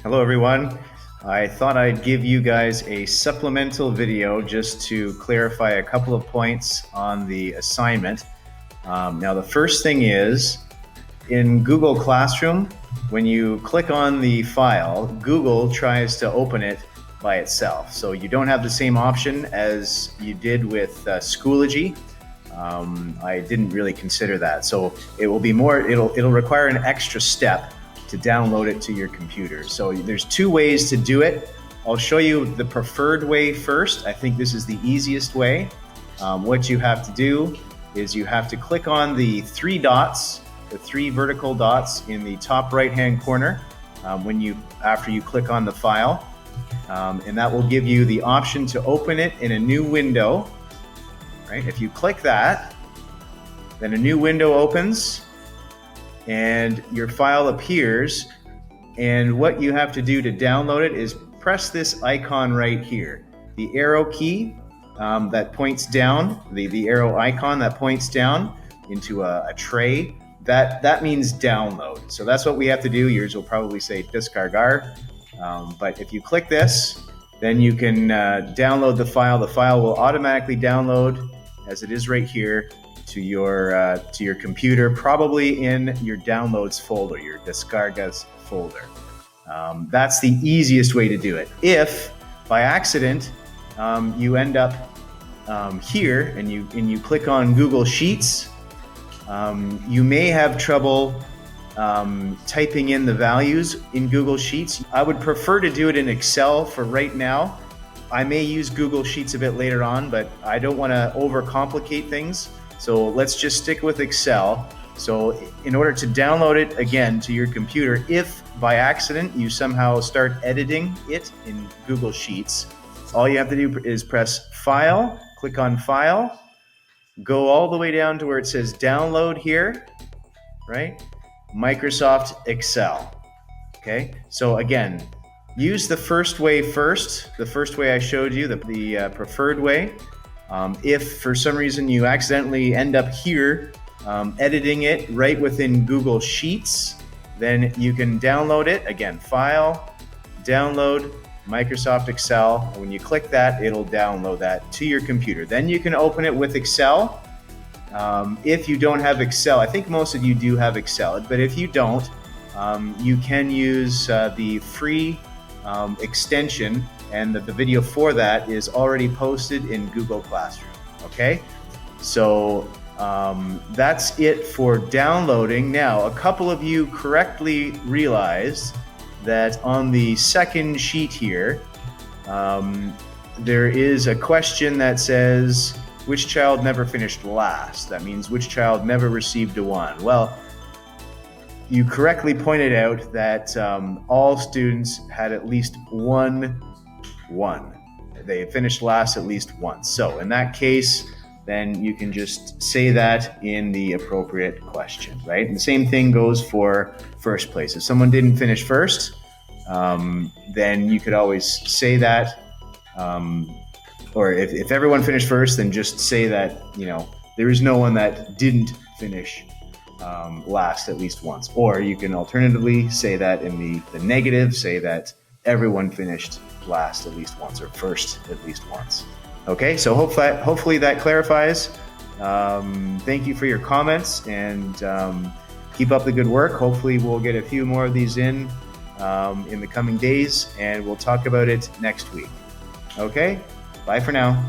Hello everyone. I thought I'd give you guys a supplemental video just to clarify a couple of points on the assignment. Now the first thing is, in Google Classroom, when you click on the file, Google tries to open it by itself. So you don't have the same option as you did with Schoology. I didn't really consider that. So it'll require an extra step to download it to your computer. So there's two ways to do it. I'll show you the preferred way first. I think this is the easiest way. What you have to do is you have to click on the three dots, the three vertical dots in the top right-hand corner after you click on the file. And that will give you the option to open it in a new window. Right? If you click that, then a new window opens and your file appears, and what you have to do to download it is press this icon right here. The arrow key that points down, the arrow icon that points down into a tray, that means download. So that's what we have to do. Yours will probably say descargar, but if you click this, then you can download the file. The file will automatically download as it is right here to your computer, probably in your downloads folder, your descargas folder. That's the easiest way to do it. If by accident you end up here and you click on Google Sheets, you may have trouble typing in the values in Google Sheets. I would prefer to do it in Excel for right now. I may use Google Sheets a bit later on, but I don't want to overcomplicate things. So let's just stick with Excel. So in order to download it again to your computer, if by accident you somehow start editing it in Google Sheets, all you have to do is press File, click on File, go all the way down to where it says Download here, right? Microsoft Excel. Okay, so again, use the first way first, the first way I showed you, the preferred way. If for some reason you accidentally end up here editing it right within Google Sheets, then you can download it. Again, File, Download, Microsoft Excel. And when you click that, it'll download that to your computer. Then you can open it with Excel. If you don't have Excel, I think most of you do have Excel, but if you don't, you can use the free extension, and the video for that is already posted in Google Classroom. Okay, so that's it for downloading. Now, a couple of you correctly realized that on the second sheet here, there is a question that says, which child never finished last? That means which child never received a 1. Well, you correctly pointed out that all students had at least one. They finished last at least once. So in that case, then you can just say that in the appropriate question, right? And the same thing goes for first place. If someone didn't finish first, then you could always say that. Or if everyone finished first, then just say that, there is no one that didn't finish last at least once. Or you can alternatively say that in the negative, say that everyone finished last at least once or first at least once. Okay, so hopefully that clarifies. Thank you for your comments, and keep up the good work. Hopefully we'll get a few more of these in the coming days, and we'll talk about it next week. Okay, bye for now.